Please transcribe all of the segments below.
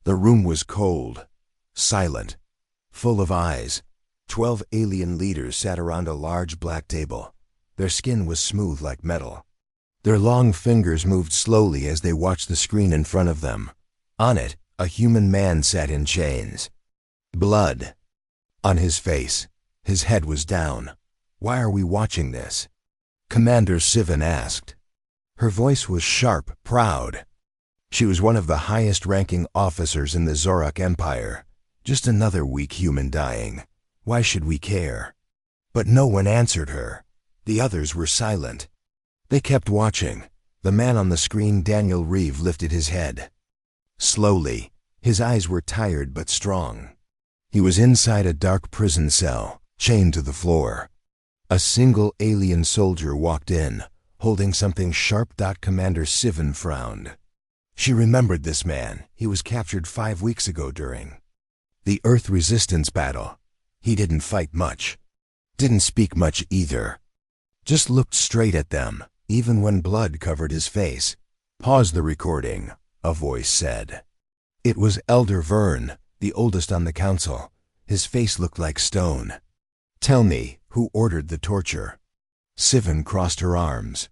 The room was cold, silent, full of eyes. 12 alien leaders sat around a large black table. Their skin was smooth like metal. Their long fingers moved slowly as they watched the screen in front of them. On it, a human man sat in chains. Blood on his face. His head was down. "Why are we watching this?" Commander Sivan asked. Her voice was sharp, proud. She was one of the highest-ranking officers in the Zorak Empire. Just another weak human dying. Why should we care? But no one answered her. The others were silent. They kept watching. The man on the screen, Daniel Reeve, lifted his head. Slowly, his eyes were tired but strong. He was inside a dark prison cell, chained to the floor. A single alien soldier walked in, holding something sharp. Commander Sivan frowned. She remembered this man. He was captured 5 weeks ago during the Earth resistance battle. He didn't fight much. Didn't speak much either. Just looked straight at them, even when blood covered his face. "Pause the recording," a voice said. It was Elder Vern, the oldest on the council. His face looked like stone. "Tell me, who ordered the torture?" Sivan crossed her arms.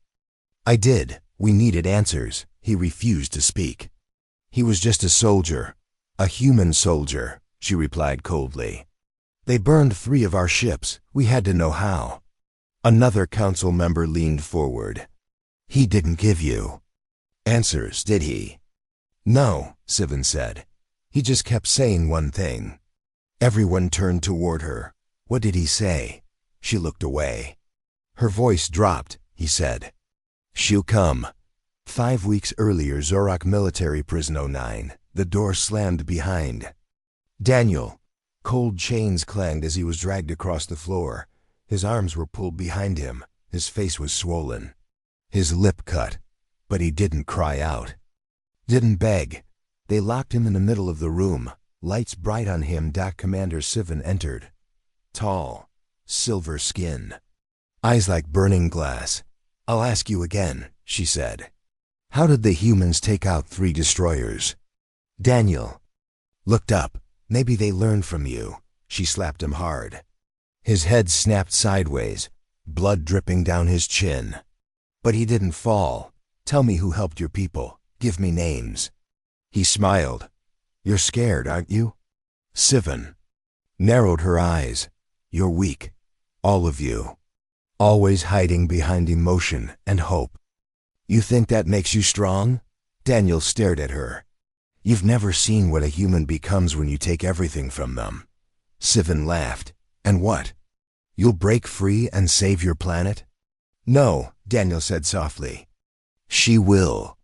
"I did. We needed answers." He refused to speak. "He was just a soldier. A human soldier," she replied coldly. "They burned 3 of our ships. We had to know how." Another council member leaned forward. "He didn't give you answers, did he?" "No," Sivan said. "He just kept saying one thing." Everyone turned toward her. "What did he say?" She looked away. Her voice dropped. He said, "She'll come." 5 weeks earlier, Zorak military prison 09. The door slammed behind Daniel. Cold chains clanged as he was dragged across the floor. His arms were pulled behind him. His face was swollen. His lip cut. But he didn't cry out. Didn't beg. They locked him in the middle of the room. Lights bright on him. Commander Sivan entered. Tall. Silver skin. Eyes like burning glass. "I'll ask you again," she said. "How did the humans take out 3 destroyers?" Daniel looked up. "Maybe they learned from you." She slapped him hard. His head snapped sideways, blood dripping down his chin. "But he didn't fall. Tell me who helped your people. Give me names." He smiled. "You're scared, aren't you?" Sivan narrowed her eyes. "You're weak. All of you. Always hiding behind emotion and hope. You think that makes you strong?" Daniel stared at her. "You've never seen what a human becomes when you take everything from them." Sivan laughed. "And what? You'll break free and save your planet?" "No," Daniel said softly. "She will."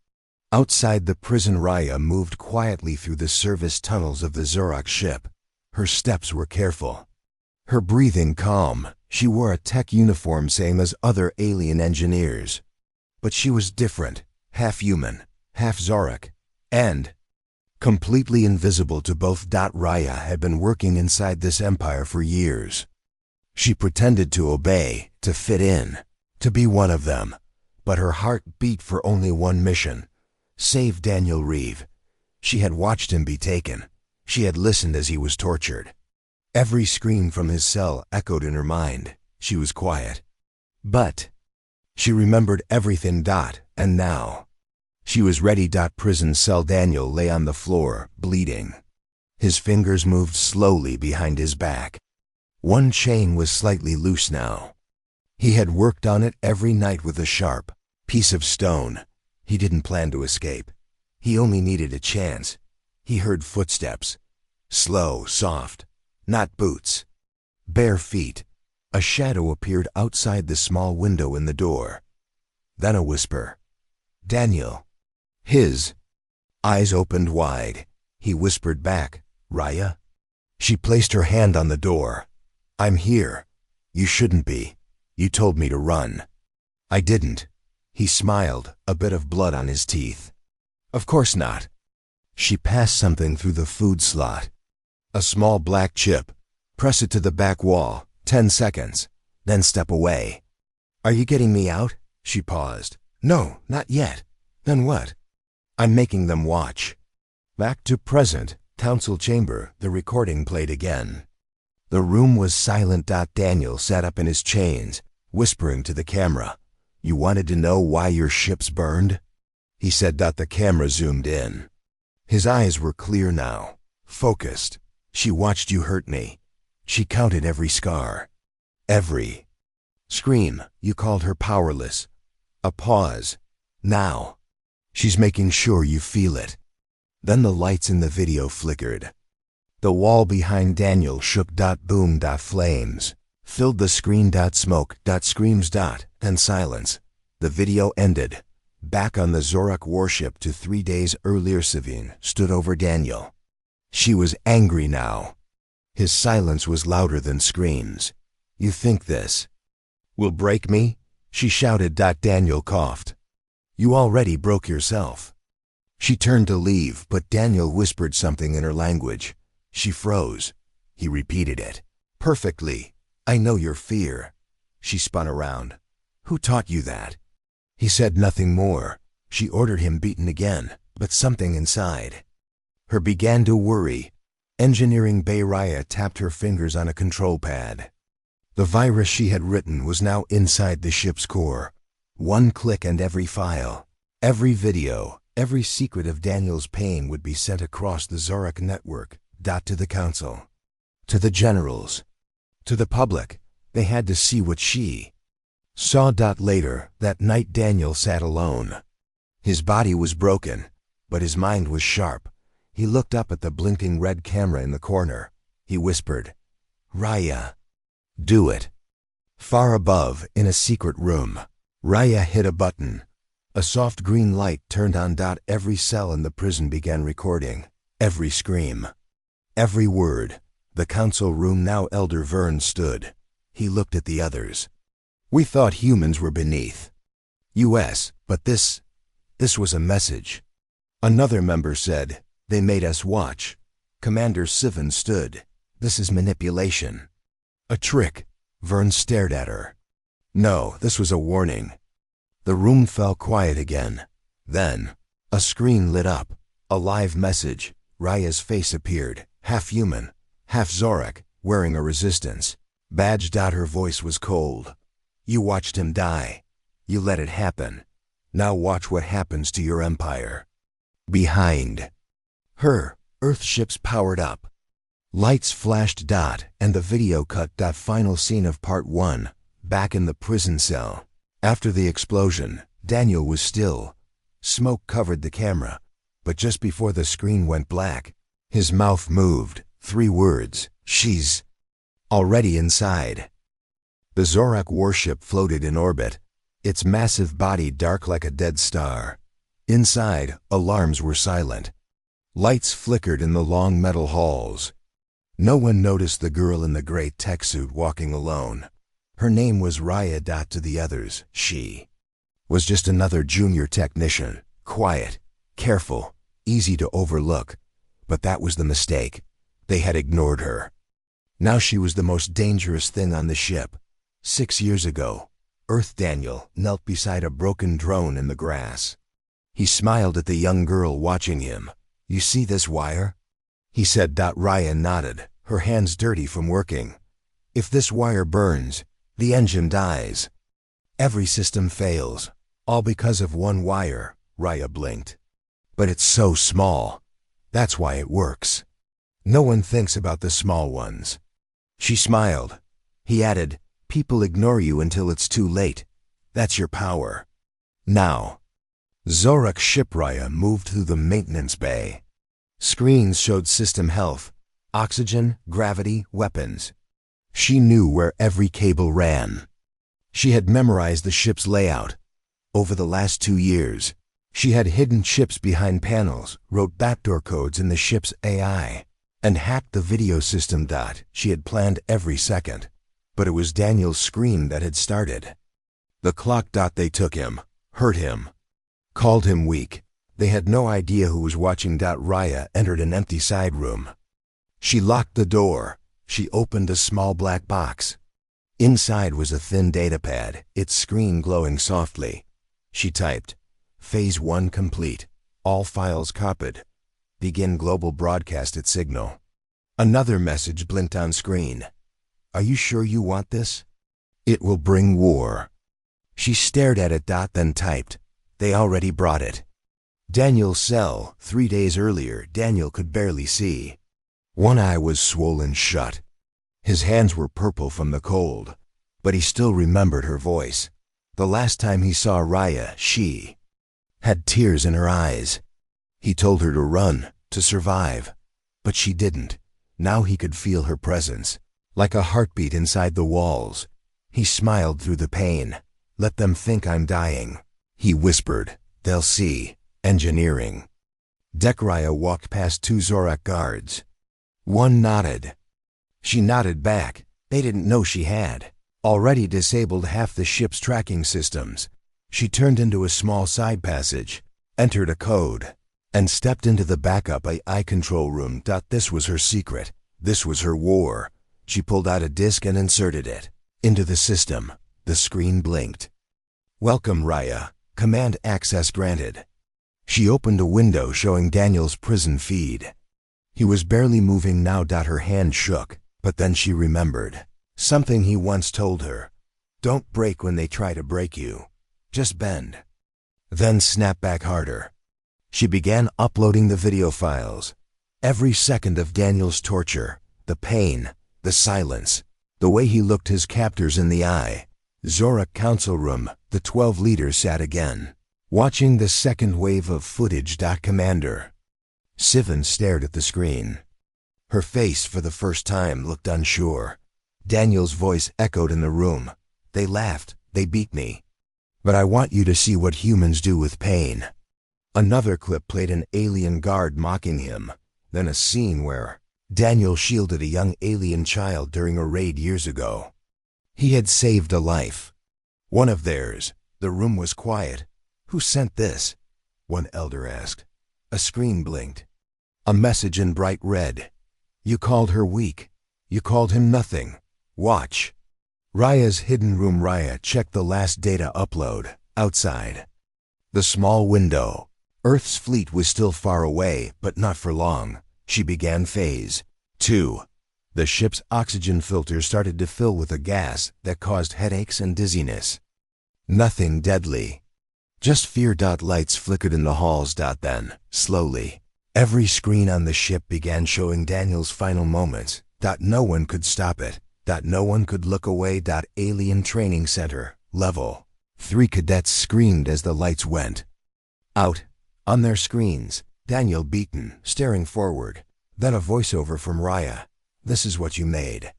Outside the prison, Raya moved quietly through the service tunnels of the Zorak ship. Her steps were careful. Her breathing calm. She wore a tech uniform same as other alien engineers. But she was different, half human, half Zorak, and completely invisible to both. Raya had been working inside this empire for years. She pretended to obey, to fit in, to be one of them. But her heart beat for only one mission: save Daniel Reeve. She had watched him be taken. She had listened as he was tortured. Every scream from his cell echoed in her mind. She was quiet. But she remembered everything. And now she was ready. Prison cell. Daniel lay on the floor, bleeding. His fingers moved slowly behind his back. One chain was slightly loose now. He had worked on it every night with a sharp piece of stone. He didn't plan to escape. He only needed a chance. He heard footsteps. Slow, soft. Not boots. Bare feet. A shadow appeared outside the small window in the door. Then a whisper. "Daniel." His eyes opened wide. He whispered back, "Raya?" She placed her hand on the door. "I'm here. You shouldn't be. You told me to run." "I didn't." He smiled, a bit of blood on his teeth. "Of course not." She passed something through the food slot. A small black chip. "Press it to the back wall. 10 seconds. Then step away." "Are you getting me out?" She paused. "No, not yet." "Then what?" "I'm making them watch." Back to present. Council chamber, the recording played again. The room was silent. Daniel sat up in his chains, whispering to the camera. You wanted to know why your ships burned? He said. The camera zoomed in. His eyes were clear now, focused. She watched you hurt me. She counted every scar. Every scream. You called her powerless. A pause. Now. She's making sure you feel it. Then the lights in the video flickered. The wall behind Daniel shook. Boom. Flames filled the screen. Smoke. Screams. And silence. The video ended. Back on the Zorak warship to 3 days earlier, Savine stood over Daniel. She was angry now. His silence was louder than screams. You think this will break me? She shouted. Daniel coughed. You already broke yourself. She turned to leave, but Daniel whispered something in her language. She froze. He repeated it. Perfectly. I know your fear. She spun around. Who taught you that? He said nothing more. She ordered him beaten again, but something inside her began to worry. Engineering Bay Raya tapped her fingers on a control pad. The virus she had written was now inside the ship's core. One click and every file, every video, every secret of Daniel's pain would be sent across the Zorak network. To the council, to the generals, to the public. They had to see what she saw. Later, that night Daniel sat alone. His body was broken, but his mind was sharp. He looked up at the blinking red camera in the corner. He whispered, Raya, do it. Far above, in a secret room, Raya hit a button. A soft green light turned on. Every cell in the prison began recording. Every scream. Every word. The council room now. Elder Vern stood. He looked at the others. We thought humans were beneath us, but this was a message. Another member said, they made us watch. Commander Sivan stood. This is manipulation. A trick. Vern stared at her. No, this was a warning. The room fell quiet again. Then, a screen lit up. A live message. Raya's face appeared, half human, half Zorak, wearing a resistance badge. Her voice was cold. You watched him die. You let it happen. Now watch what happens to your empire. Behind her, Earth ships powered up. Lights flashed. And the video cut. Final scene of part 1, back in the prison cell. After the explosion, Daniel was still. Smoke covered the camera, but just before the screen went black, his mouth moved. 3 words. She's already inside. The Zorak warship floated in orbit, its massive body dark like a dead star. Inside, alarms were silent. Lights flickered in the long metal halls. No one noticed the girl in the gray tech suit walking alone. Her name was Raya. To the others, she was just another junior technician, quiet, careful, easy to overlook. But that was the mistake. They had ignored her. Now she was the most dangerous thing on the ship. 6 years ago, Earth Daniel knelt beside a broken drone in the grass. He smiled at the young girl watching him. You see this wire? He said. Raya nodded, her hands dirty from working. If this wire burns, the engine dies. Every system fails, all because of one wire. Raya blinked. But it's so small. That's why it works. No one thinks about the small ones. She smiled. He added, people ignore you until it's too late. That's your power. Now. Zorak ship Raya moved through the maintenance bay. Screens showed system health, oxygen, gravity, weapons. She knew where every cable ran. She had memorized the ship's layout. Over the last 2 years, she had hidden chips behind panels, wrote backdoor codes in the ship's AI, and hacked the video system. She had planned every second. But it was Daniel's scream that had started. The clock. They took him, hurt him, called him weak. They had no idea who was watching. Raya entered an empty side room. She locked the door. She opened a small black box. Inside was a thin datapad, its screen glowing softly. She typed, Phase 1 complete. All files copied. Begin global broadcast at signal. Another message blinked on screen. Are you sure you want this? It will bring war. She stared at it, then typed. They already brought it. Daniel's cell. 3 days earlier, Daniel could barely see. One eye was swollen shut. His hands were purple from the cold, but he still remembered her voice. The last time he saw Raya, she had tears in her eyes. He told her to run, to survive, but she didn't. Now he could feel her presence, like a heartbeat inside the walls. He smiled through the pain. Let them think I'm dying, he whispered. They'll see. Engineering. Raya walked past 2 Zorak guards. One nodded. She nodded back. They didn't know she had already disabled half the ship's tracking systems. She turned into a small side passage, entered a code, and stepped into the backup AI control room. This was her secret. This was her war. She pulled out a disk and inserted it into the system. The screen blinked. Welcome, Raya. Command access granted. She opened a window showing Daniel's prison feed. He was barely moving now. Her hand shook, but then she remembered something he once told her. Don't break when they try to break you. Just bend. Then snap back harder. She began uploading the video files. Every second of Daniel's torture, the pain, the silence, the way he looked his captors in the eye. Zorak Council Room. The 12 leaders sat again, watching the second wave of footage. Commander Sivan stared at the screen. Her face, for the first time, looked unsure. Daniel's voice echoed in the room. They laughed. They beat me. But I want you to see what humans do with pain. Another clip played an alien guard mocking him, then a scene where Daniel shielded a young alien child during a raid years ago. He had saved a life. One of theirs. The room was quiet. Who sent this? One elder asked. A screen blinked. A message in bright red. You called her weak. You called him nothing. Watch. Raya's hidden room. Raya checked the last data upload. Outside. The small window. Earth's fleet was still far away, but not for long. She began phase 2. The ship's oxygen filters started to fill with a gas that caused headaches and dizziness. Nothing deadly. Just fear. Lights flickered in the halls. Then, slowly, every screen on the ship began showing Daniel's final moments. No one could stop it. No one could look away. Alien Training Center. Level 3 cadets screamed as the lights went out. On their screens, Daniel beaten, staring forward. Then a voiceover from Raya. This is what you made.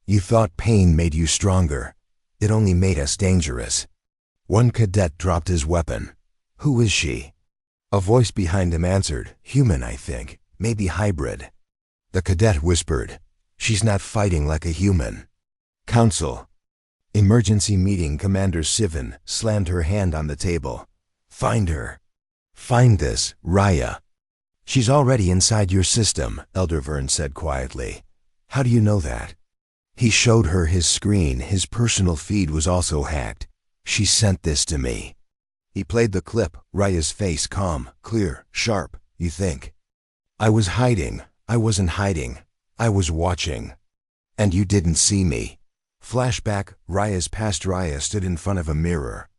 You thought pain made you stronger. It only made us dangerous. One cadet dropped his weapon. Who is she? A voice behind him answered. Human, I think. Maybe hybrid. The cadet whispered. She's not fighting like a human. Council. Emergency meeting. Commander Sivan slammed her hand on the table. Find her. Find this, Raya. She's already inside your system, Elder Vern said quietly. How do you know that? He showed her his screen. His personal feed was also hacked. She sent this to me. He played the clip. Raya's face calm, clear, sharp. You think? I was hiding. I wasn't hiding. I was watching. And you didn't see me. Flashback. Raya's past. Raya stood in front of a mirror.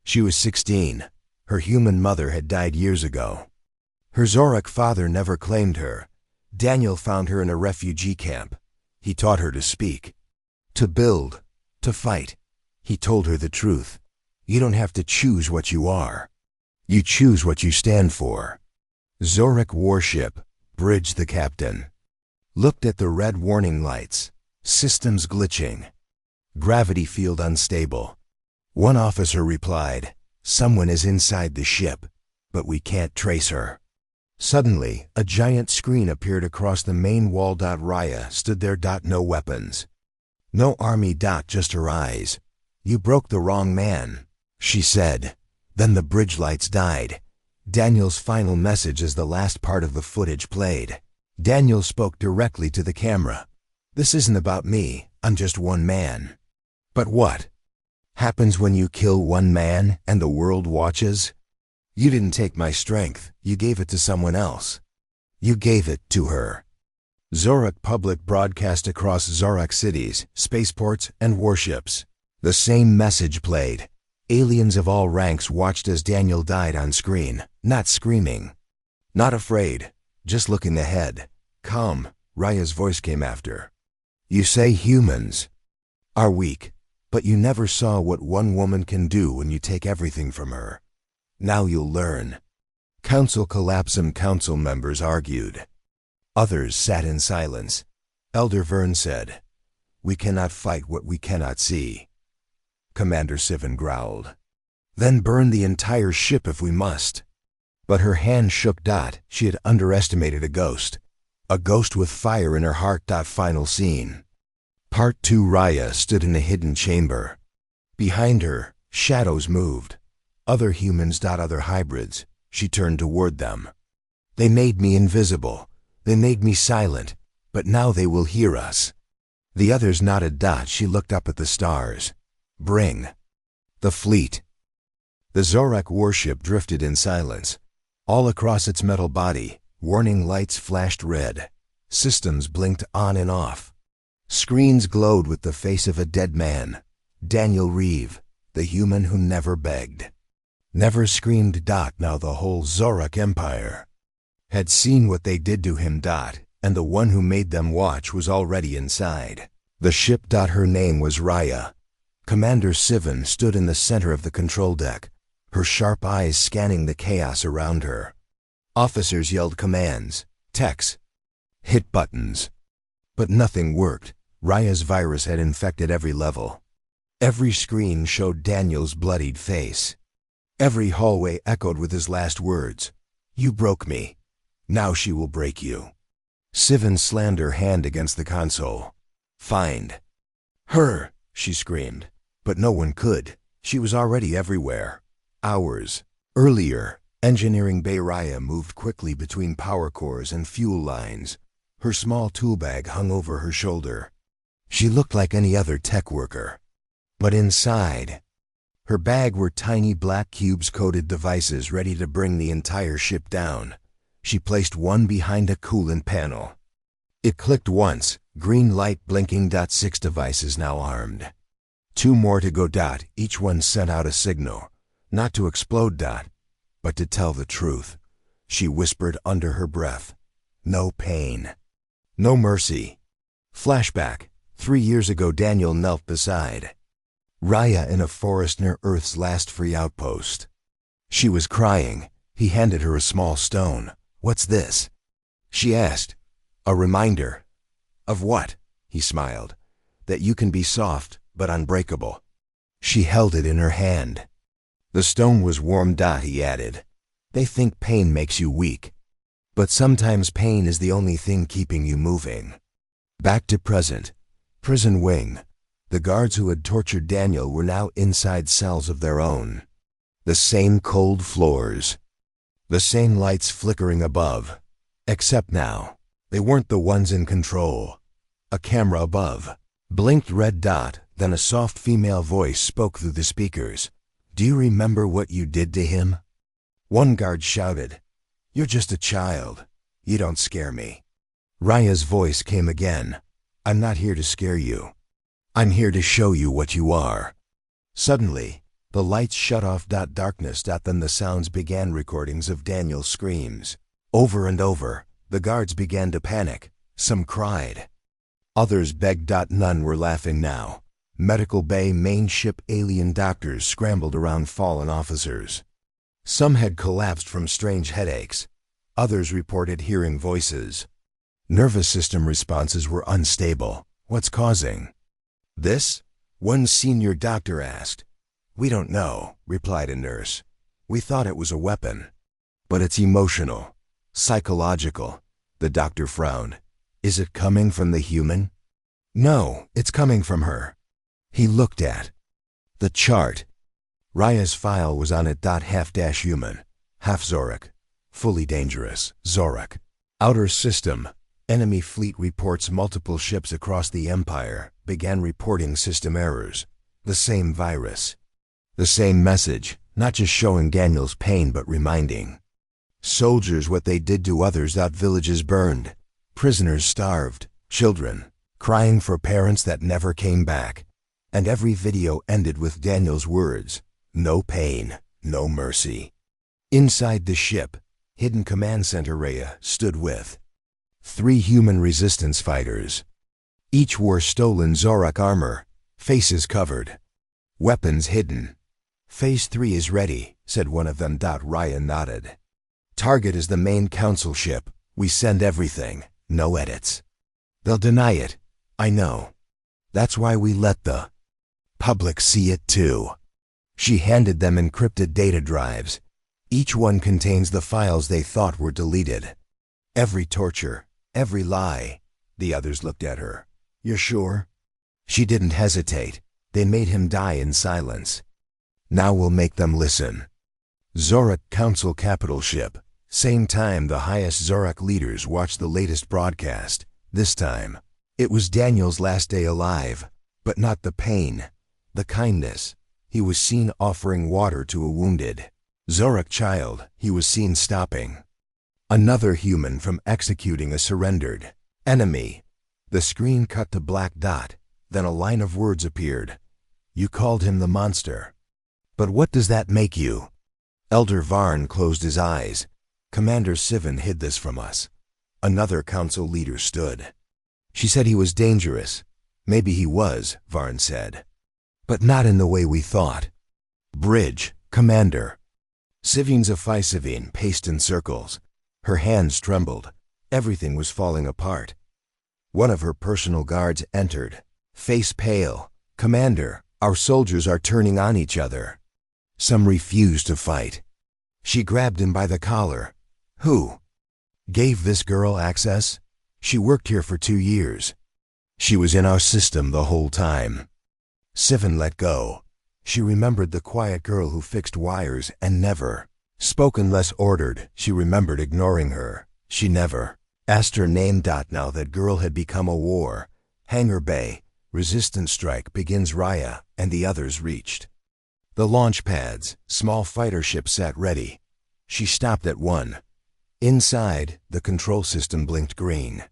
She was 16. Her human mother had died years ago. Her Zorak father never claimed her. Daniel found her in a refugee camp. He taught her to speak, to build, to fight. He told her the truth. You don't have to choose what you are. You choose what you stand for. Zorak warship. Bridge. The captain looked at the red warning lights. Systems glitching. Gravity field unstable. One officer replied, someone is inside the ship, but we can't trace her. Suddenly, a giant screen appeared across the main wall. Raya stood there. No weapons. No army. Just her eyes. You broke the wrong man, she said. Then the bridge lights died. Daniel's final message as the last part of the footage played. Daniel spoke directly to the camera. This isn't about me. I'm just one man. But what happens when you kill one man and the world watches? You didn't take my strength. You gave it to someone else. You gave it to her. Zorak Public broadcast across Zorak cities, spaceports, and warships. The same message played. Aliens of all ranks watched as Daniel died on screen, not screaming. Not afraid, just looking ahead. Calm, Raya's voice came after. You say humans are weak, but you never saw what one woman can do when you take everything from her. Now you'll learn. Council collapsed. Some council members argued. Others sat in silence. Elder Vern said, "We cannot fight what we cannot see." Commander Sivan growled. "Then burn the entire ship if we must." But her hand shook. She had underestimated a ghost. A ghost with fire in her heart. Final scene. Part 2. Raya stood in a hidden chamber. Behind her, shadows moved. Other humans. Other hybrids. She turned toward them. They made me invisible. They made me silent. But now they will hear us. The others nodded. She looked up at the stars. Bring the fleet. The Zorak warship drifted in silence. All across its metal body, warning lights flashed red. Systems blinked on and off. Screens glowed with the face of a dead man. Daniel Reeve, the human who never begged. Never screamed. Now the whole Zorak Empire had seen what they did to him. And the one who made them watch was already inside. The ship. Her name was Raya. Commander Sivan stood in the center of the control deck, her sharp eyes scanning the chaos around her. Officers yelled commands, techs hit buttons. But nothing worked. Raya's virus had infected every level. Every screen showed Daniel's bloodied face. Every hallway echoed with his last words. You broke me. Now she will break you. Sivan slammed her hand against the console. Find her, she screamed. But no one could. She was already everywhere. Hours earlier, engineering bay. Raya moved quickly between power cores and fuel lines. Her small tool bag hung over her shoulder. She looked like any other tech worker. But inside her bag were tiny black cubes, coated devices ready to bring the entire ship down. She placed one behind a coolant panel. It clicked once, green light blinking. 6 devices now armed. 2 more to go. Each one sent out a signal, not to explode. But to tell the truth. She whispered under her breath. No pain. No mercy. Flashback. 3 years ago. Daniel knelt beside Raya in a forest near Earth's last free outpost. She was crying. He handed her a small stone. What's this? She asked. A reminder. Of what? He smiled. That you can be soft, but unbreakable. She held it in her hand. The stone was warm. He added. They think pain makes you weak. But sometimes pain is the only thing keeping you moving. Back to present. Prison wing. The guards who had tortured Daniel were now inside cells of their own. The same cold floors. The same lights flickering above. Except now, they weren't the ones in control. A camera above blinked red. Then a soft female voice spoke through the speakers. Do you remember what you did to him? One guard shouted. You're just a child. You don't scare me. Raya's voice came again. I'm not here to scare you. I'm here to show you what you are. Suddenly, the lights shut off. Darkness. Then the sounds began. Recordings of Daniel's screams. Over and over, the guards began to panic. Some cried. Others begged. None were laughing now. Medical bay main ship. Alien doctors scrambled around fallen officers. Some had collapsed from strange headaches. Others reported hearing voices. Nervous system responses were unstable. What's causing this? One senior doctor asked. We don't know, replied a nurse. We thought it was a weapon. But it's emotional, psychological. The doctor frowned. Is it coming from the human? No, it's coming from her. He looked at the chart. Raya's file was on it. Half human, half Zorak. Fully dangerous. Zorak. Outer system. Enemy fleet reports. Multiple ships across the Empire began reporting system errors. The same virus. The same message, not just showing Daniel's pain but reminding. Soldiers what they did to others. Villages burned. Prisoners starved. Children crying for parents that never came back. And every video ended with Daniel's words, "No pain, no mercy." Inside the ship, hidden command center Rhea stood with 3 human resistance fighters. Each wore stolen Zorak armor, faces covered, weapons hidden. "Phase 3 is ready," said one of them. Rhea nodded. "Target is the main council ship. We send everything, no edits." "They'll deny it. I know. That's why we let the public see it too." She handed them encrypted data drives. Each one contains the files they thought were deleted. Every torture, every lie. The others looked at her. "You're sure?" She didn't hesitate. They made him die in silence. "Now we'll make them listen." Zorak Council Capital Ship. Same time the highest Zorak leaders watched the latest broadcast. This time, it was Daniel's last day alive, but not the pain, the kindness. He was seen offering water to a wounded Zorak child. He was seen stopping another human from executing a surrendered enemy. The screen cut to black dot, then a line of words appeared. "You called him the monster. But what does that make you?" Elder Varn closed his eyes. "Commander Sivan hid this from us." Another council leader stood. "She said he was dangerous." "Maybe he was," Varn said. "But not in the way we thought." "Bridge, Commander." Sivin's Sivin paced in circles. Her hands trembled. Everything was falling apart. One of her personal guards entered, face pale. "Commander, our soldiers are turning on each other." Some refused to fight. She grabbed him by the collar. "Who gave this girl access? She worked here for 2 years. She was in our system the whole time." Sivan let go. She remembered the quiet girl who fixed wires and never spoke unless ordered. She remembered ignoring her. She never asked her name. Now that girl had become a war. Hangar Bay, resistance strike begins. Rhea and the others reached the launch pads. Small fighter ships sat ready. She stopped at one. Inside, the control system blinked green.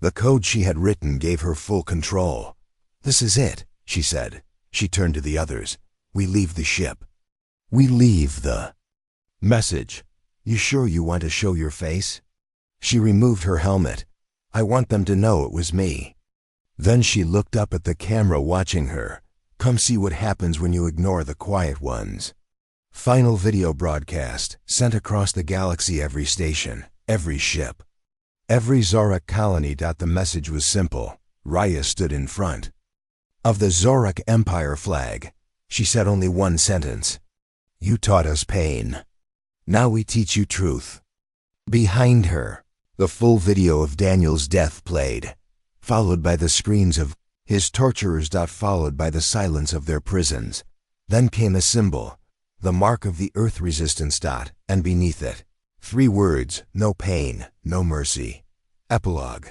The code she had written gave her full control. "This is it," she said. She turned to the others. "We leave the ship. We leave the message. You sure you want to show your face?" She removed her helmet. "I want them to know it was me." Then she looked up at the camera watching her. "Come see what happens when you ignore the quiet ones." Final video broadcast, sent across the galaxy. Every station, every ship, every Zorak colony. The message was simple. Rhea stood in front of the Zorak Empire flag. She said only one sentence. "You taught us pain. Now we teach you truth." Behind her, the full video of Daniel's death played, followed by the screams of his torturers. Followed by the silence of their prisons. Then came a symbol, the mark of the Earth resistance. And beneath it, 3 words, "No pain, no mercy." Epilogue.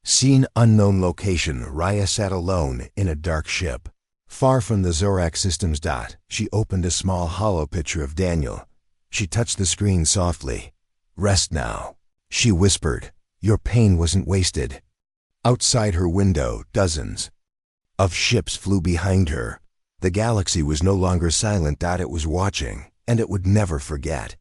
Scene unknown location. Rhea sat alone in a dark ship, far from the Zorak systems. She opened a small hollow picture of Daniel. She touched the screen softly. "Rest now," she whispered. "Your pain wasn't wasted." Outside her window, dozens of ships flew behind her. The galaxy was no longer silent. It was watching, and it would never forget.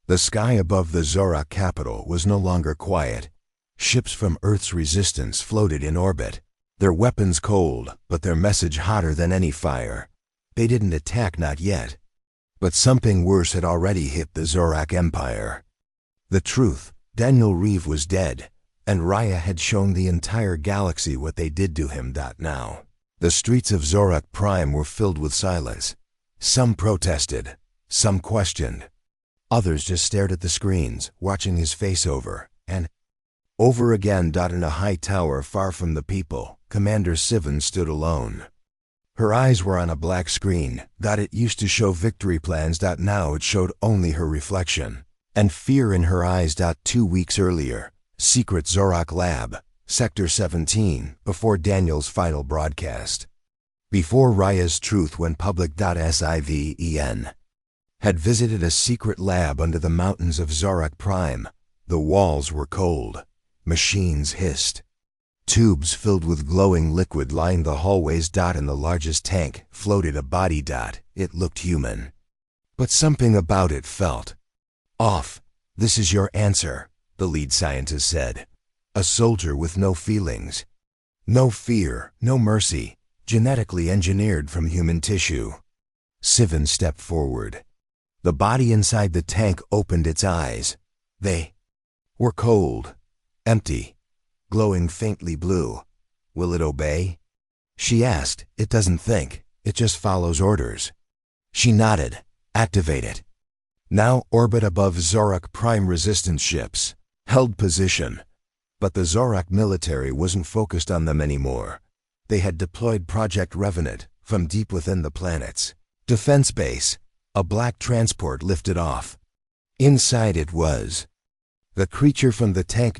The sky above the Zorak capital was no longer quiet. Ships from Earth's resistance floated in orbit, their weapons cold, but their message hotter than any fire. They didn't attack, not yet. But something worse had already hit the Zorak Empire. The truth, Daniel Reeve was dead, and Rhea had shown the entire galaxy what they did to him. Now, the streets of Zorak Prime were filled with silence. Some protested, some questioned. Others just stared at the screens, watching his face over and over again. In a high tower far from the people, Commander Sivan stood alone. Her eyes were on a black screen. It used to show victory plans. Now it showed only her reflection. And fear in her eyes. 2 weeks earlier, secret Zorak lab, Sector 17, before Daniel's final broadcast. Before Rhea's truth went public. Siven had visited a secret lab under the mountains of Zorak Prime. The walls were cold. Machines hissed. Tubes filled with glowing liquid lined the hallways. In the largest tank floated a body. It looked human. But something about it felt off. "This is your answer," the lead scientist said. "A soldier with no feelings. No fear, no mercy, genetically engineered from human tissue." Sivan stepped forward. The body inside the tank opened its eyes. They were cold, empty, glowing faintly blue. "Will it obey?" she asked. "It doesn't think. It just follows orders." She nodded. "Activate it." Now orbit above Zorak Prime resistance ships. Held position. But the Zorak military wasn't focused on them anymore. They had deployed Project Revenant from deep within the planet's defense base. A black transport lifted off. Inside it was the creature from the tank.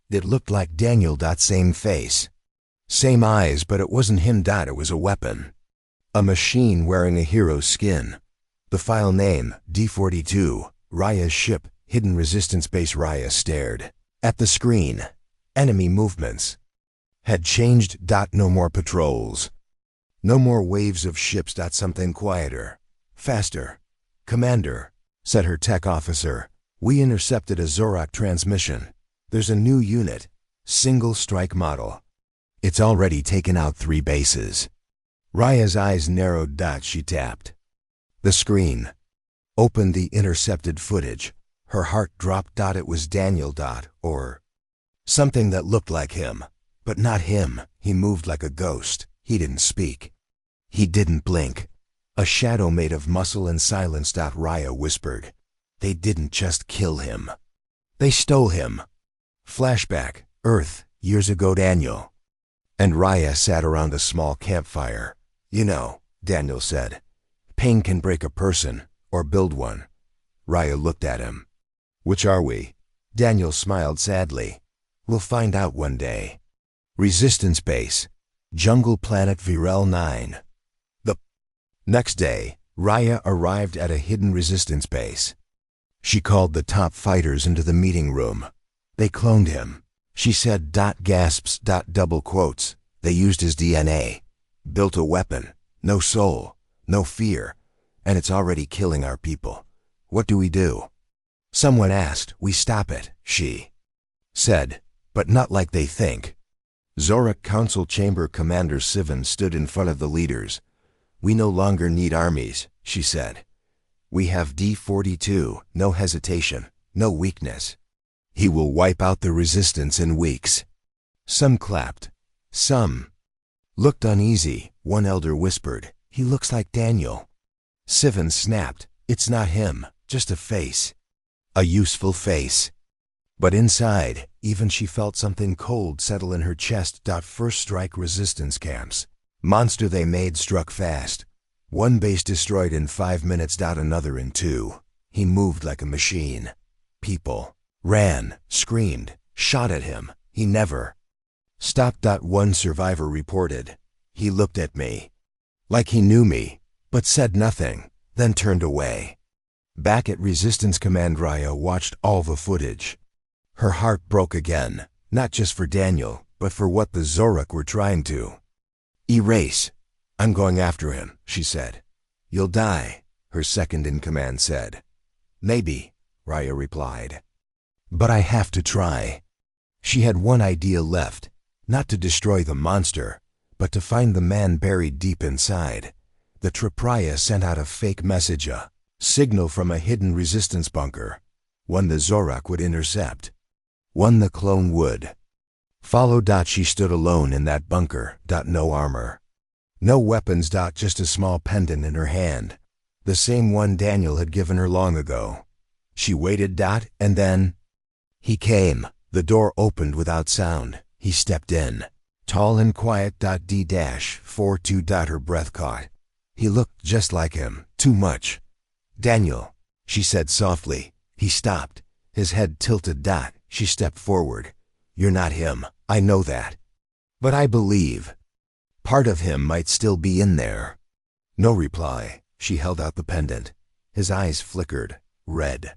It looked like Daniel. Same face, same eyes, but it wasn't him. It was a weapon. A machine wearing a hero's skin. The file name, D42, Raya's ship, hidden resistance base. Raya stared at the screen. Enemy movements had changed. No more patrols. No more waves of ships. Something quieter. Faster. "Commander," said her tech officer, "we intercepted a Zorak transmission. There's a new unit, single strike model. It's already taken out 3 bases." Raya's eyes narrowed. She tapped the screen, opened the intercepted footage. Her heart dropped. It was Daniel. Or something that looked like him, but not him. He moved like a ghost. He didn't speak. He didn't blink. A shadow made of muscle and silence. Raya whispered. "They didn't just kill him. They stole him." Flashback, Earth, years ago. Daniel and Raya sat around a small campfire. "You know," Daniel said, "pain can break a person, or build one." Raya looked at him. "Which are we?" Daniel smiled sadly. "We'll find out one day." Resistance Base, Jungle Planet Virel 9. The next day, Raya arrived at a hidden resistance base. She called the top fighters into the meeting room. "They cloned him," she said. Gasps. Double quotes. "They used his DNA. Built a weapon. No soul. No fear. And it's already killing our people. What do we do?" Someone asked. "We stop it," she said. "But not like they think." Zorak Council Chamber Commander Sivan stood in front of the leaders. "We no longer need armies," she said. "We have D42, no hesitation, no weakness. He will wipe out the resistance in weeks." Some clapped. Some looked uneasy. One elder whispered, "He looks like Daniel." Sivan snapped, "It's not him, just a face. A useful face." But inside, even she felt something cold settle in her chest. First strike resistance camps. Monster they made struck fast. One base destroyed in 5 minutes. Another in 2. He moved like a machine. People ran, screamed, shot at him. He never stopped. One survivor reported. "He looked at me like he knew me, but said nothing, then turned away." Back at Resistance Command, Raya watched all the footage. Her heart broke again, not just for Daniel, but for what the Zorak were trying to erase. "I'm going after him," she said. "You'll die," her second-in-command said. "Maybe," Raya replied. "But I have to try." She had one idea left, not to destroy the monster, but to find the man buried deep inside. The Tripraya sent out a fake message, a signal from a hidden resistance bunker, one the Zorak would intercept, one the clone would follow. She stood alone in that bunker. No armor, no weapons. Just a small pendant in her hand, the same one Daniel had given her long ago. She waited. And then he came. The door opened without sound. He stepped in, tall and quiet. D-42. Her breath caught. He looked just like him, too much. "Daniel," she said softly. He stopped, his head tilted. She stepped forward. "You're not him, I know that. But I believe part of him might still be in there." No reply. She held out the pendant. His eyes flickered, red.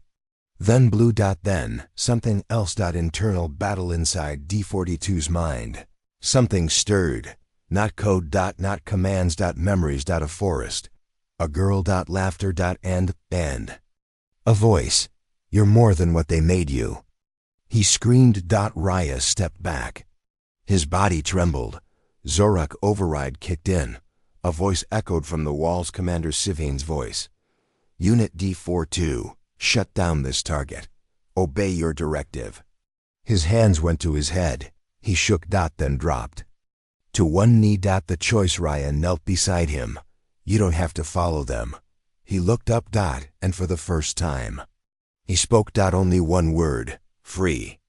Then blue. Then something else. Internal battle inside D-42's mind. Something stirred. Not code. Not commands. Memories. A forest. A girl. Laughter. And. A voice. You're more than what they made you. He screamed. Raya stepped back. His body trembled. Zorak override kicked in. A voice echoed from the walls. Commander Sivain's voice. Unit D-42, shut down this target. Obey your directive. His hands went to his head. He shook. Then dropped. To one knee. The choice. Raya knelt beside him. You don't have to follow them. He looked up. And for the first time, he spoke. Only one word. Free.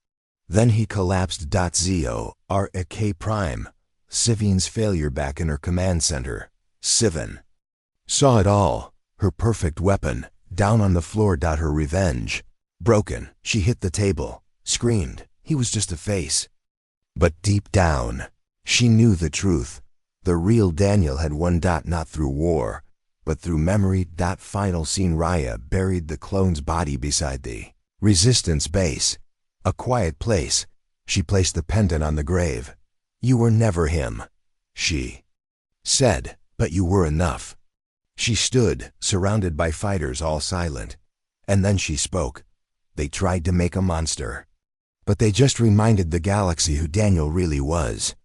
Then he collapsed. Zio, R.A.K. Prime. Sivain's failure back in her command center. Sivan saw it all. Her perfect weapon, down on the floor. Her revenge. Broken, she hit the table, screamed. He was just a face. But deep down, she knew the truth. The real Daniel had won. Not through war, but through memory. Final scene. Raya buried the clone's body beside the resistance base. A quiet place. She placed the pendant on the grave. You were never him, she said, but you were enough. She stood, surrounded by fighters, all silent. And then she spoke. They tried to make a monster, but they just reminded the galaxy who Daniel really was.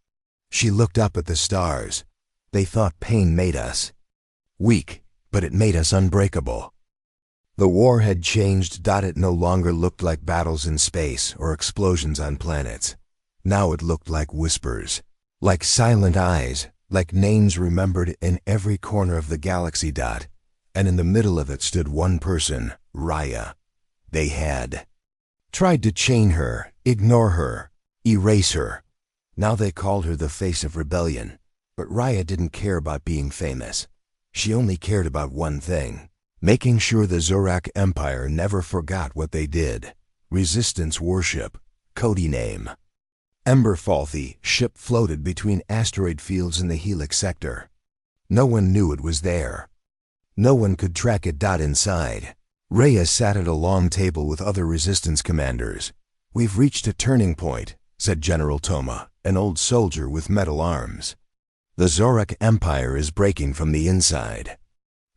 She looked up at the stars. They thought pain made us weak, but it made us unbreakable. The war had changed. It no longer looked like battles in space or explosions on planets. Now it looked like whispers, like silent eyes, like names remembered in every corner of the galaxy. And in the middle of it stood one person, Raya. They had tried to chain her, ignore her, erase her. Now they called her the face of rebellion. But Raya didn't care about being famous. She only cared about one thing: making sure the Zorak Empire never forgot what they did. Resistance worship, Cody name. Emberfalthy ship floated between asteroid fields in the Helix sector. No one knew it was there. No one could track it. Inside, Raya sat at a long table with other resistance commanders. We've reached a turning point, said General Toma, an old soldier with metal arms. The Zorak Empire is breaking from the inside.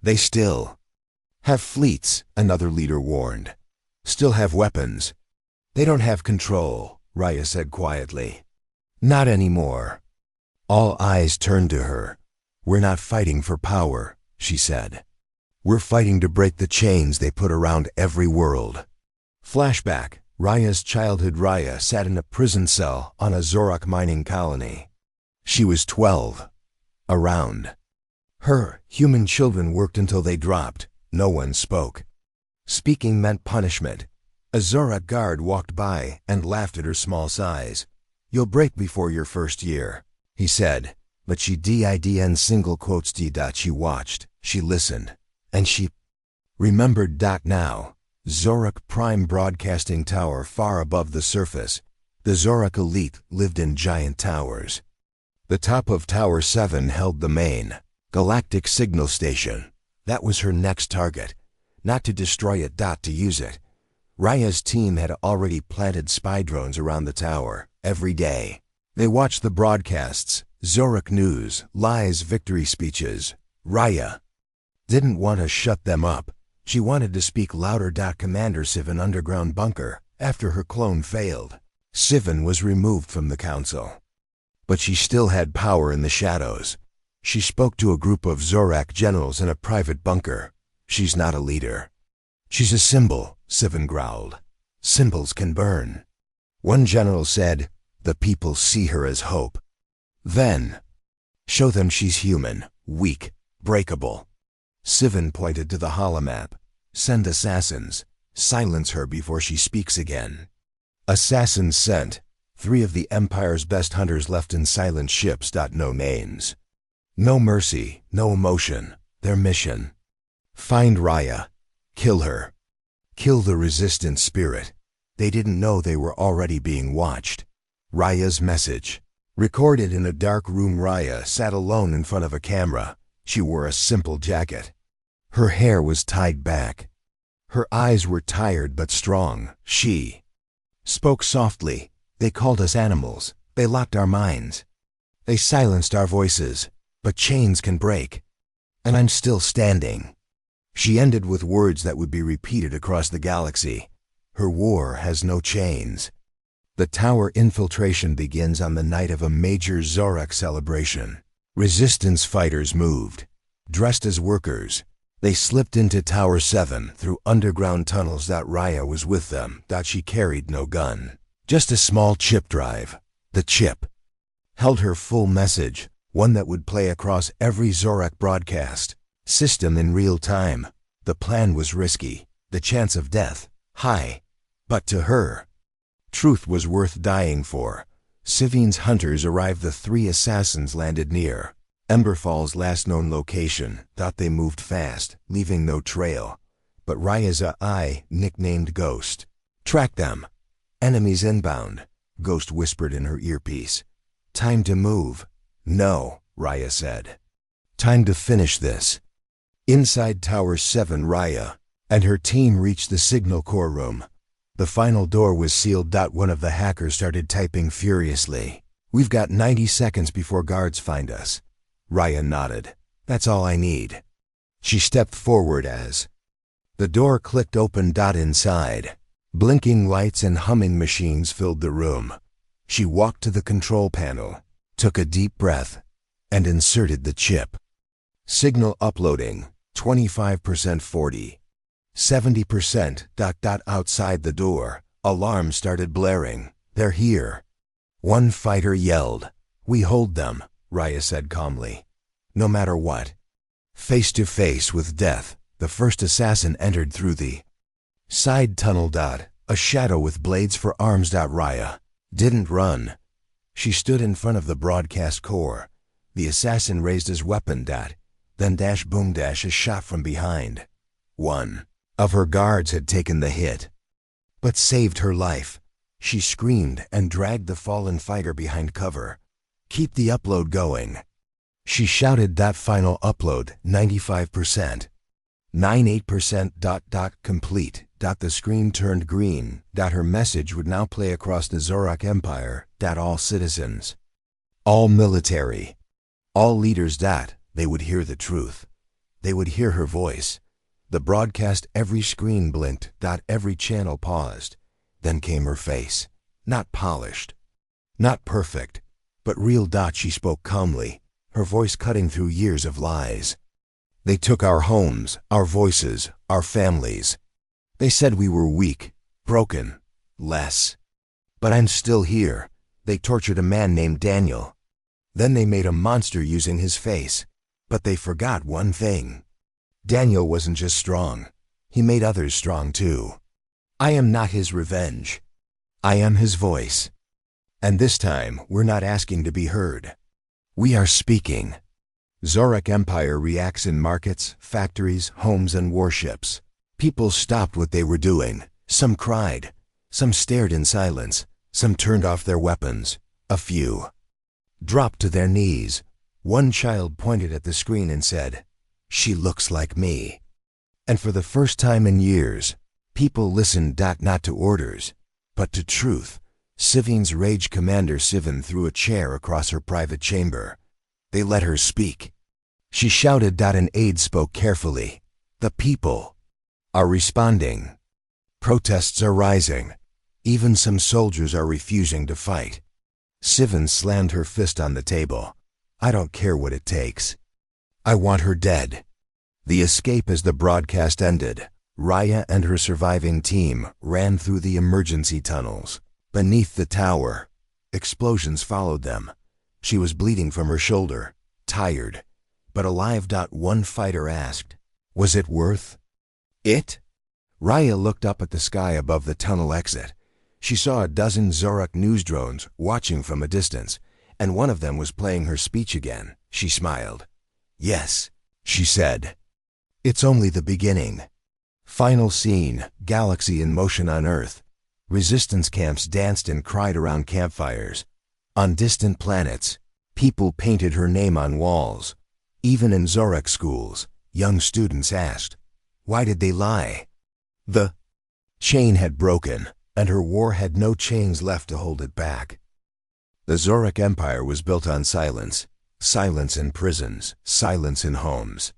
They still have fleets, another leader warned. Still have weapons. They don't have control, Raya said quietly. Not anymore. All eyes turned to her. We're not fighting for power, she said. We're fighting to break the chains they put around every world. Flashback. Raya's childhood. Raya sat in a prison cell on a Zorak mining colony. She was 12. Around her, human children worked until they dropped. No one spoke. Speaking meant punishment. A Zorak guard walked by and laughed at her small size. You'll break before your first year, he said. But she didn't single quotes d. She watched, she listened, and she remembered. Now, Zorak Prime Broadcasting Tower far above the surface. The Zorak elite lived in giant towers. The top of Tower 7 held the main Galactic signal station. That was her next target. Not to destroy it, to use it. Raya's team had already planted spy drones around the tower, every day. They watched the broadcasts, Zorak news, lies, victory speeches. Raya didn't want to shut them up. She wanted to speak louder. Commander Sivan underground bunker, after her clone failed. Sivan was removed from the council. But she still had power in the shadows. She spoke to a group of Zorak generals in a private bunker. She's not a leader. She's a symbol, Sivan growled. Symbols can burn. One general said, the people see her as hope. Then, show them she's human, weak, breakable. Sivan pointed to the holomap. Send assassins. Silence her before she speaks again. Assassins sent. 3 of the Empire's best hunters left in silent ships. No names. No mercy, no emotion. Their mission: find Raya. Kill her. Kill the resistance spirit. They didn't know they were already being watched. Raya's message. Recorded in a dark room. Raya sat alone in front of a camera. She wore a simple jacket. Her hair was tied back. Her eyes were tired but strong. She spoke softly. They called us animals. They locked our minds. They silenced our voices. But chains can break. And I'm still standing. She ended with words that would be repeated across the galaxy. Her war has no chains. The tower infiltration begins on the night of a major Zorak celebration. Resistance fighters moved. Dressed as workers, they slipped into Tower 7 through underground tunnels. Raya was with them. She carried no gun. Just a small chip drive. The chip held her full message, one that would play across every Zorak broadcast system in real time. The plan was risky, the chance of death high. But to her, truth was worth dying for. Sivine's hunters arrived. The 3 assassins landed near Emberfall's last known location. They moved fast, leaving no trail. But Raya's eye, nicknamed Ghost, tracked them. Enemies inbound, Ghost whispered in her earpiece. Time to move. No, Raya said. Time to finish this. Inside Tower 7, Raya and her team reached the signal core room. The final door was sealed. One of the hackers started typing furiously. We've got 90 seconds before guards find us. Raya nodded. That's all I need. She stepped forward as the door clicked open. Inside, blinking lights and humming machines filled the room. She walked to the control panel, took a deep breath, and inserted the chip. Signal uploading, 25% 40. 70%. Outside the door, alarms started blaring. They're here. One fighter yelled. We hold them, Raya said calmly. No matter what. Face to face with death, the first assassin entered through the side tunnel. A shadow with blades for arms. Raya didn't run. She stood in front of the broadcast core. The assassin raised his weapon. Then boom, a shot from behind. One of her guards had taken the hit, but saved her life. She screamed and dragged the fallen fighter behind cover. Keep the upload going. She shouted. Final upload, 95%. 98%. Complete. The screen turned green. Her message would now play across the Zorak Empire. All citizens, all military, all leaders. They would hear the truth. They would hear her voice. The broadcast, every screen blinked. Every channel paused. Then came her face. Not polished, not perfect, but real. She spoke calmly, her voice cutting through years of lies. They took our homes, our voices, our families. They said we were weak, broken, less. But I'm still here. They tortured a man named Daniel. Then they made a monster using his face. But they forgot one thing. Daniel wasn't just strong. He made others strong too. I am not his revenge. I am his voice. And this time, we're not asking to be heard. We are speaking. Zorak Empire reacts in markets, factories, homes, and warships. People stopped what they were doing. Some cried. Some stared in silence. Some turned off their weapons. A few dropped to their knees. One child pointed at the screen and said, "She looks like me." And for the first time in years, people listened not to orders, but to truth. Sivine's rage commander Sivin threw a chair across her private chamber. They let her speak. She shouted. An aide spoke carefully. The people are responding. Protests are rising. Even some soldiers are refusing to fight. Sivin slammed her fist on the table. I don't care what it takes. I want her dead. The escape. As the broadcast ended, Raya and her surviving team ran through the emergency tunnels. Beneath the tower, explosions followed them. She was bleeding from her shoulder, tired, but alive. One fighter asked, "Was it worth it?" Raya looked up at the sky above the tunnel exit. She saw a dozen Zorak news drones watching from a distance, and one of them was playing her speech again. She smiled. "Yes," she said. "It's only the beginning." Final scene, galaxy in motion on Earth. Resistance camps danced and cried around campfires. On distant planets, people painted her name on walls. Even in Zorak schools, Young students asked. Why did they lie? The chain had broken, and her war had no chains left to hold it back. The Zorak Empire was built on silence. Silence in prisons, silence in homes,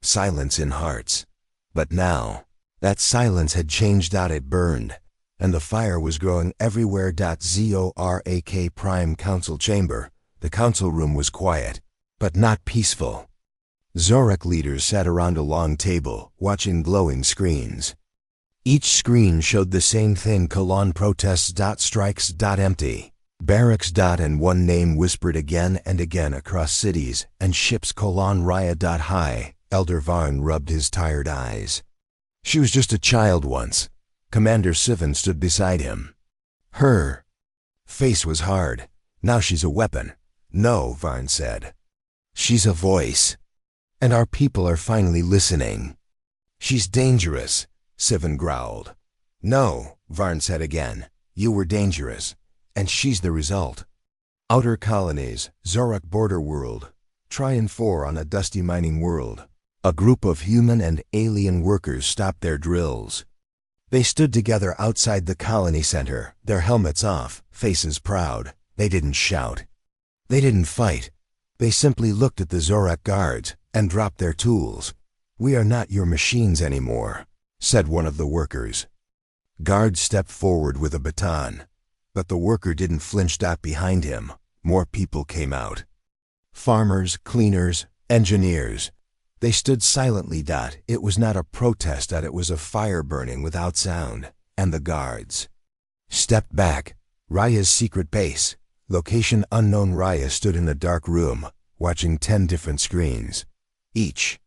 silence in hearts. But now, that silence had changed. It burned, and the fire was growing everywhere. Zorak Prime Council Chamber. The council room was quiet, but not peaceful. Zorak leaders sat around a long table, watching glowing screens. Each screen showed the same thing: protests, strikes, empty. Barracks. And one name whispered again and again across cities and ships: Raya. Hi. Elder Varn rubbed his tired eyes. She was just a child once. Commander Sivan stood beside him. Her face was hard. Now she's a weapon. No, Varn said. She's a voice. And our people are finally listening. She's dangerous, Sivan growled. No, Varn said again. You were dangerous. And she's the result. Outer colonies, Zorak border world. Tryon 4 on a dusty mining world. A group of human and alien workers stopped their drills. They stood together outside the colony center, their helmets off, faces proud. They didn't shout. They didn't fight. They simply looked at the Zorak guards and dropped their tools. We are not your machines anymore, said one of the workers. Guards stepped forward with a baton. But the worker didn't flinch. Behind him, more people came out. Farmers, cleaners, engineers. They stood silently. It was not a protest. It was a fire burning without sound. And the guards stepped back. Raya's secret base. Location unknown. Raya stood in a dark room, watching 10 different screens. Each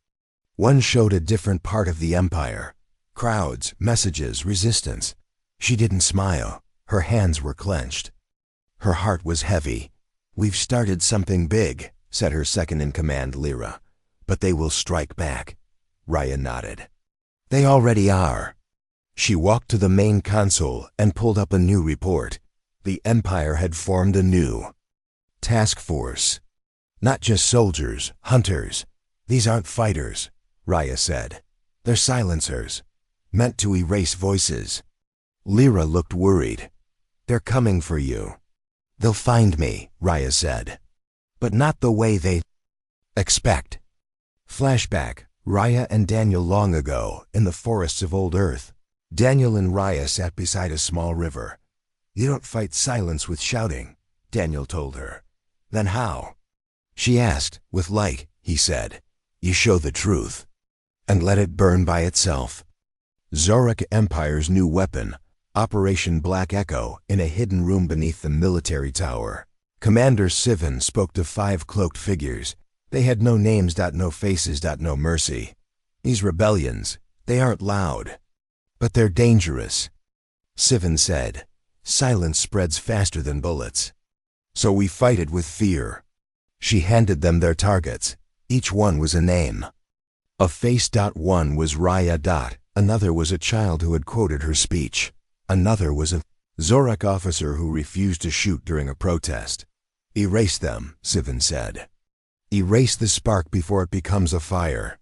one showed a different part of the Empire. Crowds, messages, resistance. She didn't smile. Her hands were clenched. Her heart was heavy. We've started something big, said her second-in-command, Lyra. But they will strike back. Raya nodded. They already are. She walked to the main console and pulled up a new report. The Empire had formed a new task force. Not just soldiers, hunters. These aren't fighters, Raya said. They're silencers, meant to erase voices. Lyra looked worried. They're coming for you. They'll find me, Raya said. But not the way they expect. Flashback, Raya and Daniel long ago, in the forests of old Earth. Daniel and Raya sat beside a small river. You don't fight silence with shouting, Daniel told her. Then how? She asked, with light, he said. You show the truth. And let it burn by itself. Zorak Empire's new weapon, Operation Black Echo, in a hidden room beneath the military tower. Commander Sivan spoke to 5 cloaked figures. They had no names. No faces. No mercy. These rebellions, they aren't loud. But they're dangerous. Sivan said, silence spreads faster than bullets. So we fight it with fear. She handed them their targets. Each one was a name. A face. One was Raya. Another was a child who had quoted her speech. Another was a Zorak officer who refused to shoot during a protest. Erase them, Sivan said. Erase the spark before it becomes a fire.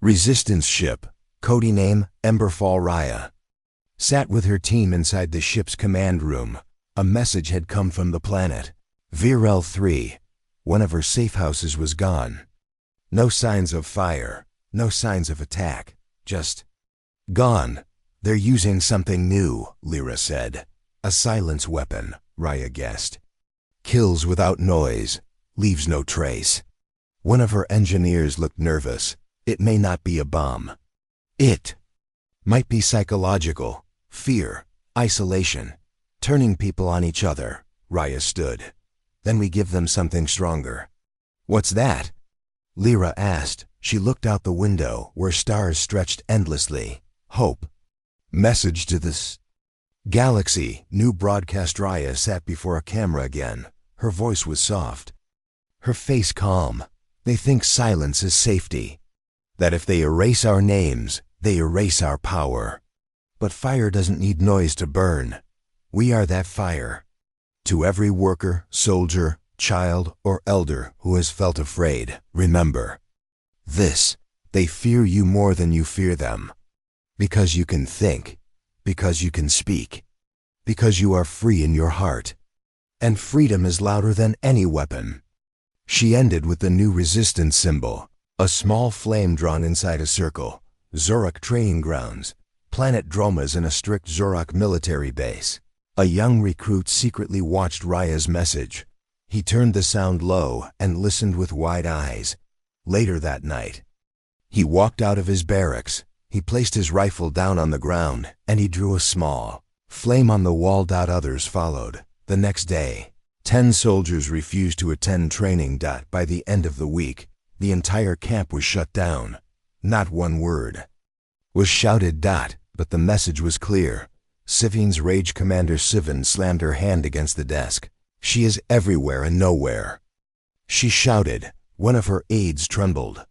Resistance ship, code name Emberfall. Raya sat with her team inside the ship's command room. A message had come from the planet. Virel 3. One of her safe houses was gone. No signs of fire, no signs of attack, just gone. They're using something new, Lyra said. A silence weapon, Raya guessed. Kills without noise, leaves no trace. One of her engineers looked nervous. It may not be a bomb. It might be psychological, fear, isolation, turning people on each other. Raya stood. Then we give them something stronger. What's that? Lyra asked. She looked out the window where stars stretched endlessly. Hope. Message to this galaxy. New broadcast. Raya sat before a camera again. Her voice was soft. Her face calm. They think silence is safety. That if they erase our names, they erase our power. But fire doesn't need noise to burn. We are that fire. To every worker, soldier, child, or elder who has felt afraid, remember. This They fear you more than you fear them. Because you can think, because you can speak, because you are free in your heart. And freedom is louder than any weapon. She ended with the new resistance symbol, a small flame drawn inside a circle. Zorak training grounds, planet Dromas in a strict Zorak military base. A young recruit secretly watched Raya's message. He turned the sound low and listened with wide eyes. Later that night, he walked out of his barracks. He placed his rifle down on the ground, and he drew a small flame on the wall. Others followed. The next day, 10 soldiers refused to attend training. By the end of the week, the entire camp was shut down. Not one word was shouted. But the message was clear. Sivin's rage commander Sivin slammed her hand against the desk. She is everywhere and nowhere, she shouted. One of her aides trembled.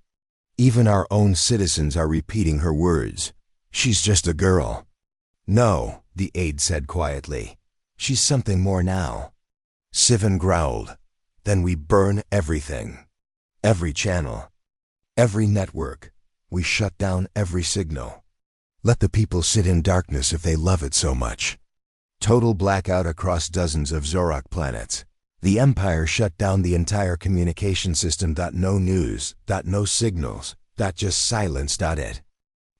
Even our own citizens are repeating her words. She's just a girl. No, the aide said quietly. She's something more now. Sivin growled. Then we burn everything. Every channel. Every network. We shut down every signal. Let the people sit in darkness if they love it so much. Total blackout across dozens of Zorak planets. The Empire shut down the entire communication system. No news, no signals, just silence. It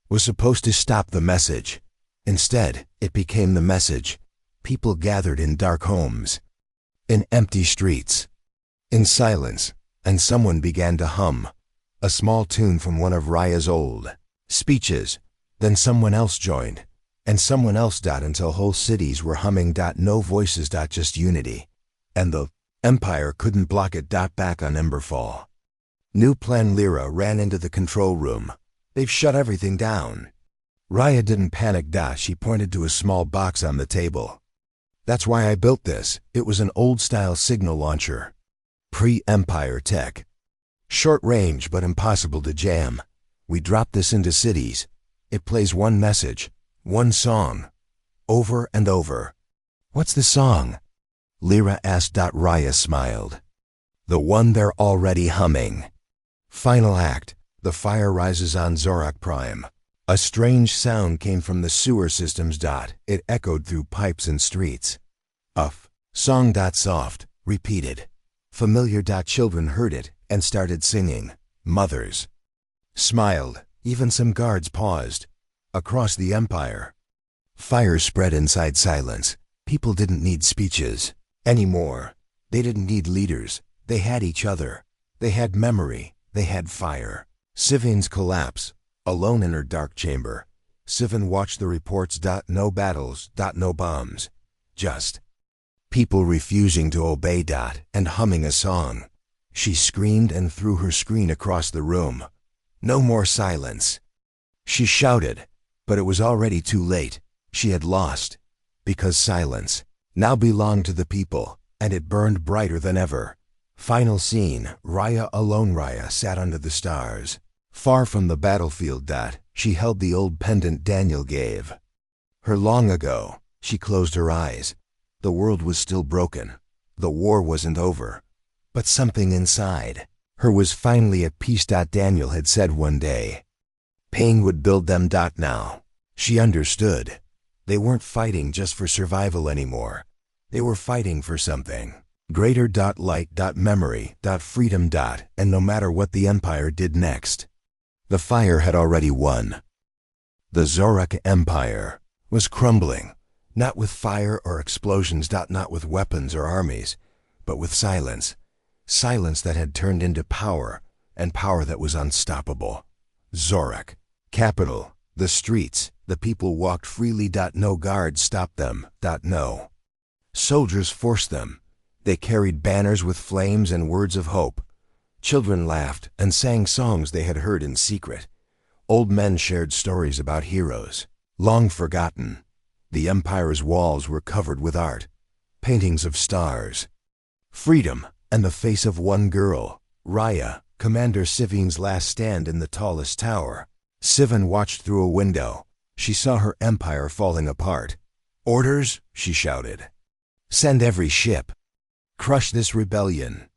was supposed to stop the message. Instead, it became the message. People gathered in dark homes, in empty streets, in silence, and someone began to hum a small tune from one of Raya's old speeches. Then someone else joined, and someone else. Until whole cities were humming. No voices. Just unity. And the Empire couldn't block it. Back on Emberfall, New Plan Lyra ran into the control room. They've shut everything down. Raya didn't panic. She pointed to a small box on the table. That's why I built this. It was an old-style signal launcher. Pre-Empire tech. Short range but impossible to jam. We dropped this into cities. It plays one message, one song, over and over. What's the song? Lyra asked. Raya smiled. The one they're already humming. Final act. The fire rises on Zorak Prime. A strange sound came from the sewer systems. It echoed through pipes and streets. Song. Soft, repeated. Familiar. Children heard it and started singing. Mothers smiled. Even some guards paused. Across the Empire, fire spread inside silence. People didn't need speeches anymore. They didn't need leaders. They had each other. They had memory. They had fire. Sivin's collapse. Alone in her dark chamber, Sivin watched the reports. No battles. No bombs. Just people refusing to obey. And humming a song. She screamed and threw her screen across the room. No more silence. She shouted, but it was already too late. She had lost. Because silence now belonged to the people, and it burned brighter than ever. Final scene. Raya alone. Raya sat under the stars, far from the battlefield. She held the old pendant Daniel gave her long ago. She closed her eyes. The world was still broken. The war wasn't over. But something inside her was finally at peace. Daniel had said one day, pain would build them. Now she understood. They weren't fighting just for survival anymore. They were fighting for something greater. Light. Memory. Freedom. And no matter what the Empire did next, the fire had already won. The Zorak Empire was crumbling, not with fire or explosions. Not with weapons or armies, but with silence. Silence that had turned into power, and power that was unstoppable. Zorak, capital, the streets, the people walked freely. No guards stopped them. No soldiers forced them. They carried banners with flames and words of hope. Children laughed and sang songs they had heard in secret. Old men shared stories about heroes, long forgotten. The Empire's walls were covered with art, paintings of stars, freedom, and the face of one girl, Raya, Commander Sivin's last stand in the tallest tower. Sivin watched through a window. She saw her empire falling apart. Orders, she shouted. Send every ship. Crush this rebellion.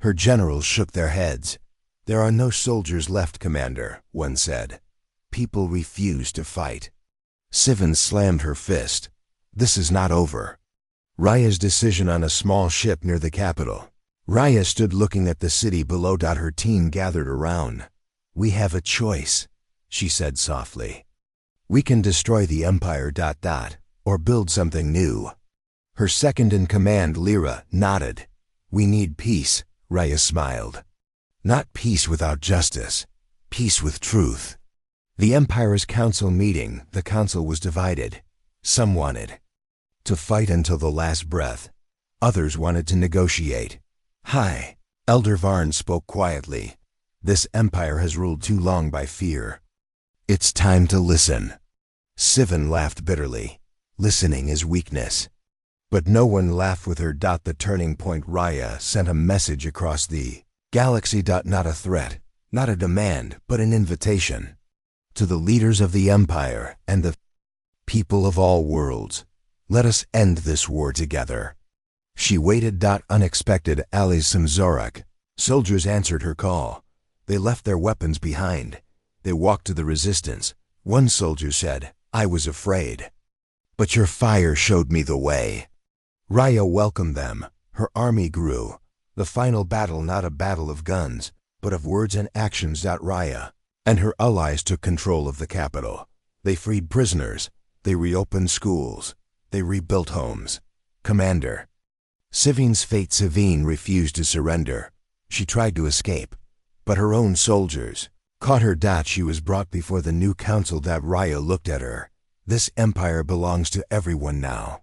Her generals shook their heads. There are no soldiers left, Commander, one said. People refuse to fight. Sivan slammed her fist. This is not over. Raya's decision on a small ship near the capital. Raya stood looking at the city below. Her team gathered around. We have a choice, she said softly. We can destroy the Empire ... or build something new. Her second-in-command, Lyra, nodded. We need peace, Raya smiled. Not peace without justice. Peace with truth. The Empire's council meeting, the council was divided. Some wanted to fight until the last breath. Others wanted to negotiate. Hi, Elder Varn spoke quietly. This empire has ruled too long by fear. It's time to listen. Sivan laughed bitterly. Listening is weakness. But no one laughed with her. The turning point. Raya sent a message across the galaxy. Not a threat, not a demand, but an invitation. To the leaders of the Empire and the people of all worlds. Let us end this war together. She waited. Unexpected allies. Some Zorak soldiers answered her call. They left their weapons behind. They walked to the resistance. One soldier said, I was afraid. But your fire showed me the way. Raya welcomed them. Her army grew. The final battle, not a battle of guns, but of words and actions. Raya and her allies took control of the capital. They freed prisoners. They reopened schools. They rebuilt homes. Commander. Sivan's fate. Sivan refused to surrender. She tried to escape, but her own soldiers caught her. She was brought before the new council. Raya looked at her. This empire belongs to everyone now.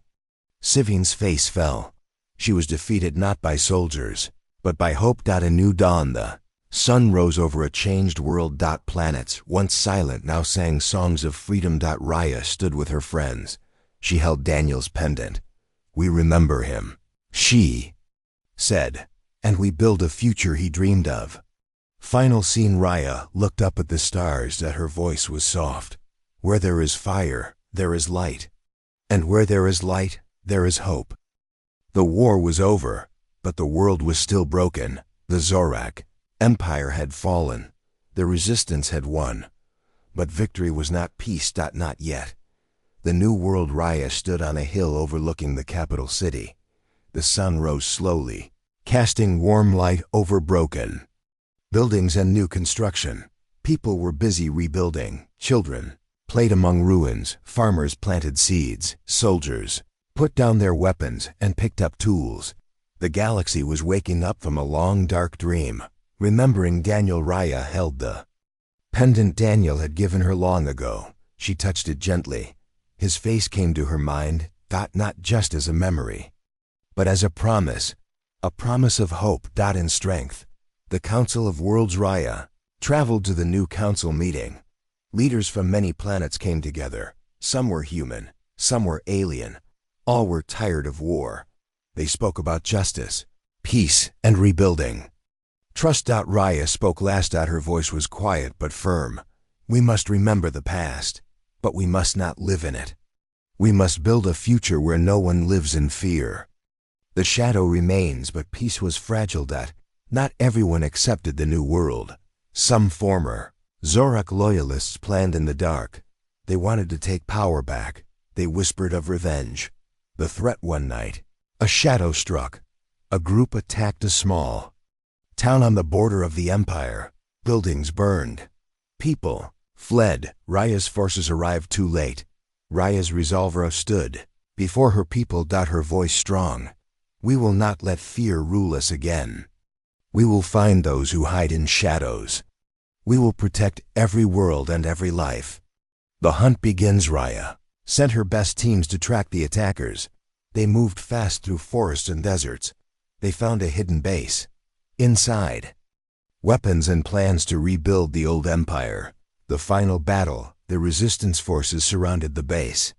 Sivan's face fell. She was defeated not by soldiers, but by hope. A new dawn. The sun rose over a changed world. Planets, once silent, now sang songs of freedom. Raya stood with her friends. She held Daniel's pendant. We remember him, she said, and we build a future he dreamed of. Final scene. Raya looked up at the stars. Her voice was soft. Where there is fire, there is light. And where there is light, there is hope. The war was over, but the world was still broken. The Zorak Empire had fallen. The resistance had won. But victory was not peace. Not yet. The new world. Raya stood on a hill overlooking the capital city. The sun rose slowly, casting warm light over broken buildings and new construction. People were busy rebuilding. Children played among ruins. Farmers planted seeds. Soldiers put down their weapons and picked up tools. The galaxy was waking up from a long dark dream. Remembering Daniel. Raya held the pendant Daniel had given her long ago. She touched it gently. His face came to her mind, not just as a memory, but as a promise of hope. And strength. The Council of Worlds. Raya traveled to the new council meeting. Leaders from many planets came together. Some were human, some were alien. All were tired of war. They spoke about justice, peace, and rebuilding. Trust. Raya spoke last. Her voice was quiet but firm. We must remember the past, but we must not live in it. We must build a future where no one lives in fear. The shadow remains, but peace was fragile. Not everyone accepted the new world. Some former Zorak loyalists planned in the dark. They wanted to take power back. They whispered of revenge. The threat. One night, a shadow struck. A group attacked a small town on the border of the Empire. Buildings burned. People fled. Raya's forces arrived too late. Raya's resolve stood before her people. Her voice strong. We will not let fear rule us again. We will find those who hide in shadows. We will protect every world and every life. The hunt begins. Raya sent her best teams to track the attackers. They moved fast through forests and deserts. They found a hidden base. Inside, weapons and plans to rebuild the old empire. The final battle. The resistance forces surrounded the base.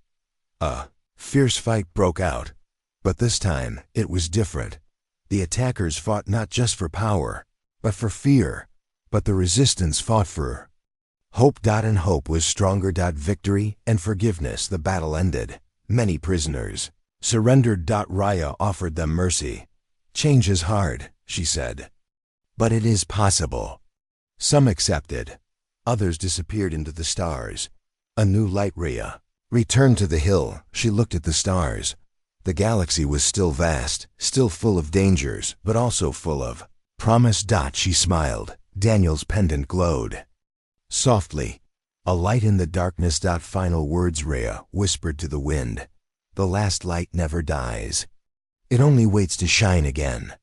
A fierce fight broke out. But this time, it was different. The attackers fought not just for power, but for fear. But the resistance fought for hope. And hope was stronger. Victory and forgiveness. The battle ended. Many prisoners surrendered. Raya offered them mercy. Change is hard, she said. But it is possible. Some accepted. Others disappeared into the stars. A new light Rhea returned to the hill. She looked at the stars. The galaxy was still vast, still full of dangers, but also full of promise. She smiled. Daniel's pendant glowed. Softly, a light in the darkness. Final words, Rhea whispered to the wind. The last light never dies. It only waits to shine again.